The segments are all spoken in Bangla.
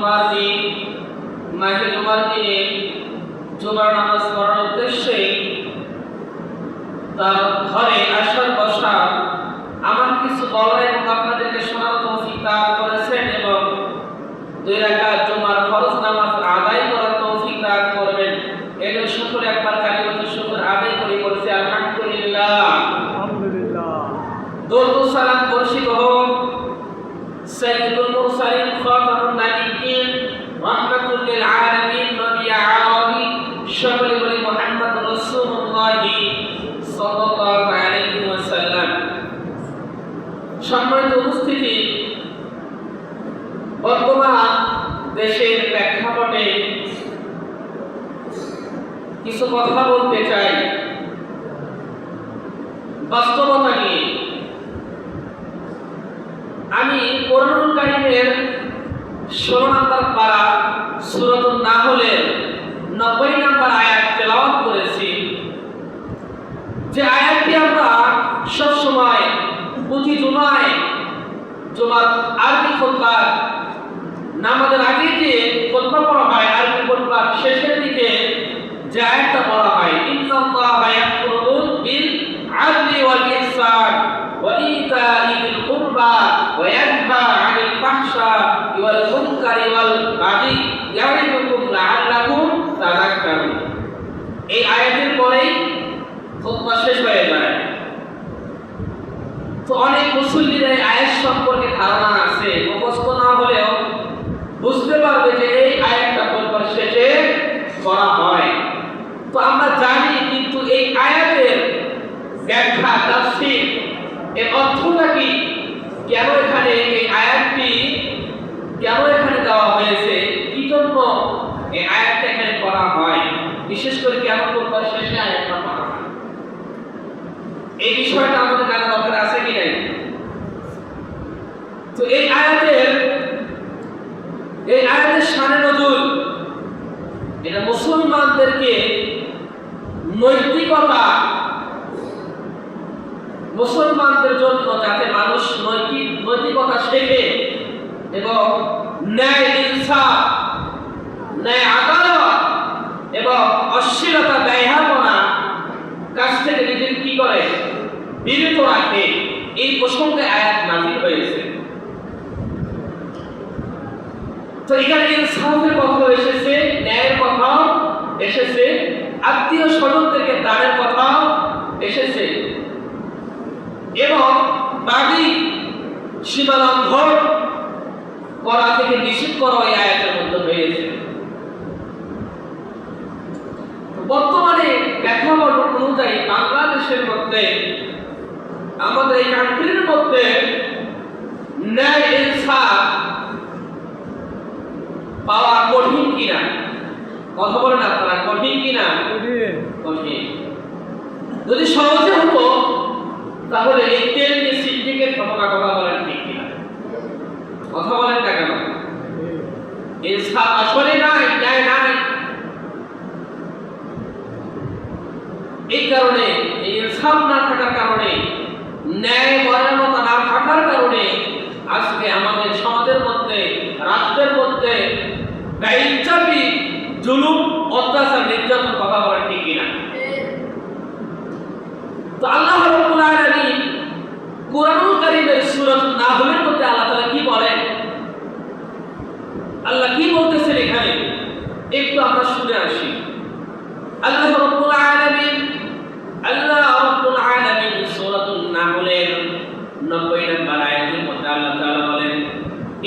জুমার দিন, মাহে জুমার দিনে জুমার নামাজ পড়ার উদ্দেশ্যে তার ঘরে আসার বসা আমার কিছু বলার এবং আপনাদেরকে শোনার তৌফিক দান করেছেন এবং 2 রাকাত জুমার ফরজ নামাজ আদায় করার তৌফিক দান করবেন। এজন্য সকলে একবার কালিমাতুশ শুকর আদায় করে বলছি আলহামদুলিল্লাহ। আলহামদুলিল্লাহ। দরুদ ও সালাম বর্ষিত হোক সাইয়্যিদুল মুরসালিন খাতামুন নাবিয়্যিন রাহমাতুল লিল আলামিন নবী আরবি সকলে বলি মুহাম্মদুর রাসূলুল্লাহ সাল্লাল্লাহু আলাইহি ওয়াসাল্লাম। সম্মানিত উপস্থিতি, বর্তমান দেশের প্রেক্ষাপটে কিছু কথা বলতে চাই বাস্তবতা নিয়ে। আমি কোরআনুল কারীমের 16 নম্বর পারা সূরাতুন নাহলের 90 নম্বর আয়াত তেলাওয়াত করেছি। যে আয়াতটি আমরা সব সময় প্রতি জুমায় জুমার আরবি খুতবা নামাজের আগে যে খুতবা পড়া হয়, আরবি খুতবার শেষের দিকে যে আয়াতটা পড়া হয়, ইন্নাল্লাহা ইয়া'মুরু বিল আদলি ওয়াল ইহসান ওয়া ইতা'i বিল কুরবা ওয়া ইয়ানহা 'আনিল ফাহশা'i ওয়াল মুনকারি ওয়াল বাগি ইয়া'iদুকুম লা'আল্লাকুম তাযাক্কারুন। এই আয়াতের পরেই খুতবা শেষ হয়ে যায়। তো অনেক মুসল্লিদের এই আয়াত সম্পর্কে ধারণা আছে, মুখস্থ না হলেও বুঝতে পারবে যে এই আয়াতটা খুতবার শেষে পড়া হয়। তো আমরা জানি, কিন্তু এই আয়াতের ব্যাখ্যা তাফসীর এর অর্থটা কি, কেন এখানে এই আয়াতটি কেন এখানে দেওয়া হয়েছে, কি জন্য এই আয়াতটা এখানে পড়া হয়, বিশেষ করে কেন খুতবার শেষে আয়াতটা পড়া হয়, এই বিষয়টা আমাদের জানা দরকার আছে কি নাই? তো এই আয়াতের শানে নজুল, এটা মুসলমানদেরকে নৈতিকতা, মুসলমানদের জন্য যাতে মানুষ নৈতিকতা শেখে এবং ন্যায় ইনসাফ, ন্যায় আদালত এবং অশ্লীলতা ব্যয়াপনা কাছ থেকে নিজেকে কি করে বিরত রাখে, এই প্রসঙ্গে আয়াত নাযিল হয়েছে। তো এখানে ইনসাফের কথা এসেছে, ন্যায়ের কথা এসেছে, আত্মীয় স্বজনদেরকে দানের কথা এসেছে এবং বাড়ি সীমালঙ্ঘন করা থেকে নিষেধ করা এই আয়াতের মধ্যে হয়েছে। বর্তমানে প্রেক্ষাপট অনুযায়ী বাংলাদেশের মধ্যে, আমাদের এই কান্ট্রির মধ্যে ন্যায় ইনসাফ পাওয়া কঠিন কিনা? কথা বলেন আপনারা, কঠিন কিনা? কঠিন। যদি সহজে হতো তাহলে এই তেল নিয়ে সিন্ডিকেট ঘটনা, কথা বলেন ঠিক কিনা? কথা বলেন না কেন? ইনসাফ আসলে নাই, ন্যায় নাই। এই কারণে, এই ইনসাফ না থাকার কারণে, ন্যায় মর্যাদা না থাকার কারণে আজকে আমাদের সমাজের মধ্যে, রাষ্ট্রের মধ্যে বেইজ্জতি, জুলুম, অত্যাচার, নির্যাতন, কথা বলেন ঠিক কিনা? তো আল্লাহ রাব্বুল আলামিন কোরআনুল কারীমের সূরাতুন নাহলের মধ্যে আল্লাহ তাআলা কি বলেন, আল্লাহ কি বলতেছেন এখানে একটু আমরা শুনে আসি। আল্লাহ রাব্বুল আলামিন সূরাতুন নাহলের 90 নম্বর আয়াতের মধ্যে আল্লাহ তাআলা বলেন,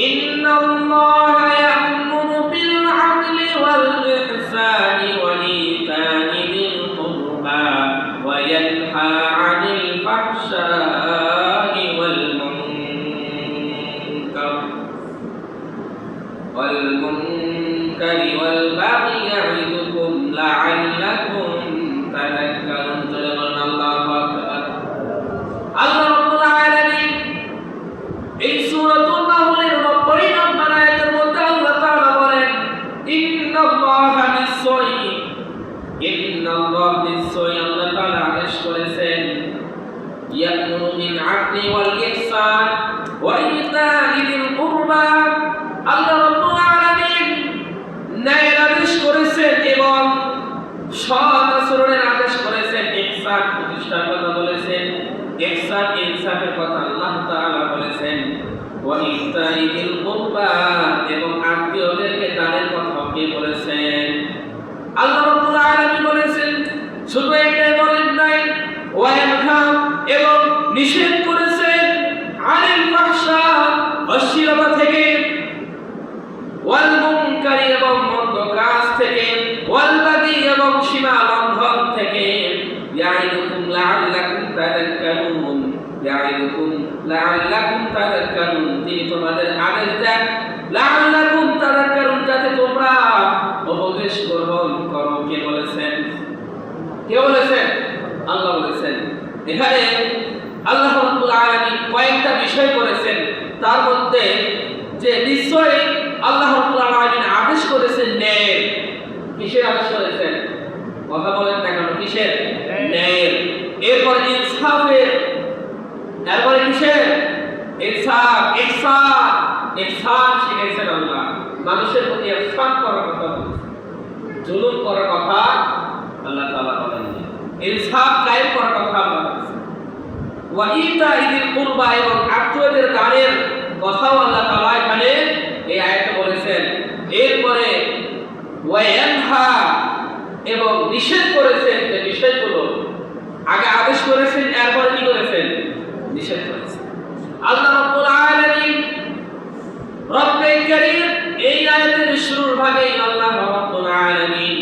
ইন্নাল্লাহা ইয়া'মুরু বিল আদলি ওয়াল ইহসানি ওয়া ইতা'i বিল কুরবা ওয়া ইয়ানহা 'আনিল ফাহশা'i ওয়াল মুনকারি ওয়াল বাগি ইয়া'iদুকুম লা'আল্লাকুম তাযাক্কারুন। আল্লাহু আকবার। আল্লাহ রাব্বুল আলামিন এই সূরাতুন নাহলের 90 নম্বর আয়াতের মধ্যে আল্লাহ তাআলা বলেন, ইন্নাল্লাহা নিশ্চয়ই আল্লাহ তাআলা আদেশ করেছেন, ইয়া'মুরু বিল আদলি ওয়াল ইহসান ওয়া ইতা'i বিল কুরবা। আল্লাহ রাব্বুল আলামিন ইতিল কুরবা এবং আত্মীয়দেরকে দানের কথা কে বলেছেন? আল্লাহ রাব্বুল আলামিন বলেছেন। শুধু এটাই বলেন নাই, ওয়া ইয়ানহা এবং নিষেধ করেছেন আনিল ফাহশা অশ্লীলতা থেকে, ওয়াল মুনকারি এবং মন্দ কাজ থেকে, ওয়াল বাগি এবং সীমা লঙ্ঘন থেকে। ইয়াইদুকুম লাআল্লাকুম তাযাক্কারুন, ইয়াইদুকুম লাআল্লাকুম তাযাক্কারুন, তিনি তোমাদের আদেশ দেন লাআল্লাকুম তাযাক্কারুন, যাতে তোমরা উপদেশ গ্রহণ করো। কে বলেছেন? কে বলেছেন? আল্লাহ বলেছেন। এখানে আল্লাহ রাব্বুল আলামিন কয়েকটা বিষয় করেছেন, তার মধ্যে যে নিশ্চয়ই আল্লাহ রাব্বুল আলামিন আদেশ করেছেন ন্যায়। কিসের আদেশ করেছেন? কথা বলেন না কেন? কিসের? ন্যায়। এরপর ইনসাফের, এরপরে কিসের? ইনসাফ, ইহসান। ইহসান শিখাইছেন আল্লাহ, মানুষের প্রতি ইহসান করার কথা বলেছেন, জুলুম করার কথা আল্লাহ তাআলা বলেননি, ইনসাফ কায়েম করার কথা আল্লাহ বলেছেন। ওয়া ইতাইদিল কুরবা এবং আত্মীয়দের দানের কথাও আল্লাহ তাআলা এখানে এই আয়াতে বলেছেন। এরপরে ওয়া ইয়ানহা এবং নিষেধ করেছেন, যে বিষয়গুলো আগে আদেশ করেছেন, এরপরে কি করেছেন? নিষেধ করেছেন। আল্লাহ রাব্বুল আলামিন রব্বে কারীম এই আয়াতের শুরুর ভাগেই আল্লাহ রাব্বুল আলামিন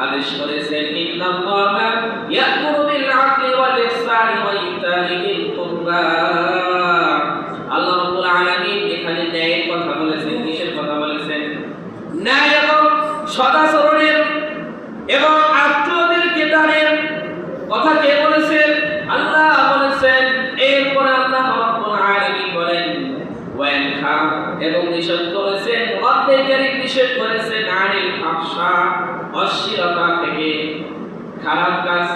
আদেশ করেছেন, ইন্নাল্লাহা ইয়া'মুরু বিল আদলি ওয়াল ইহসানি ওয়া ইতা'i যিল কুরবা। আল্লাহ রাব্বুল আলামিন এখানে ন্যায়ের কথা বলেছেন। কিসের কথা বলেছেন? ন্যায় এবং সদাচরণের এবং আত্মীয়দেরকে দানের কথা কে বলেছেন? আল্লাহ বলেছেন। এরপরে আল্লাহ রাব্বুল আলামিন বলেন ওয়া ইয়ানহা এবং নিষেধ করেছেন, রব্বে কারীম নিষেধ করেছেন আনিল ফাহশা অশ্লীলতা থেকে, খারাপ কাজ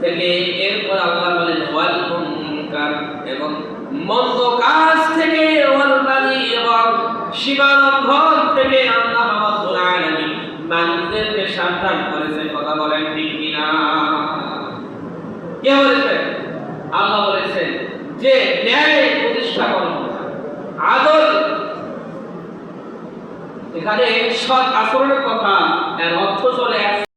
থেকে। এরপর আল্লাহ বলেন ওয়াল মুনকার এবং মন্দ কাজ থেকে, ওয়াল বাগি এবং সীমা লঙ্ঘন থেকে আল্লাহ রাব্বুল আলামিন মানুষদেরকে সাবধান করেছেন। কথা বলেন ঠিক কিনা? কে বলেছেন? আল্লাহ বলেছেন যে ন্যায় প্রতিষ্ঠা করো, আদল। এখানে সৎ আচরণের কথা, এর অর্থ চলে আসছে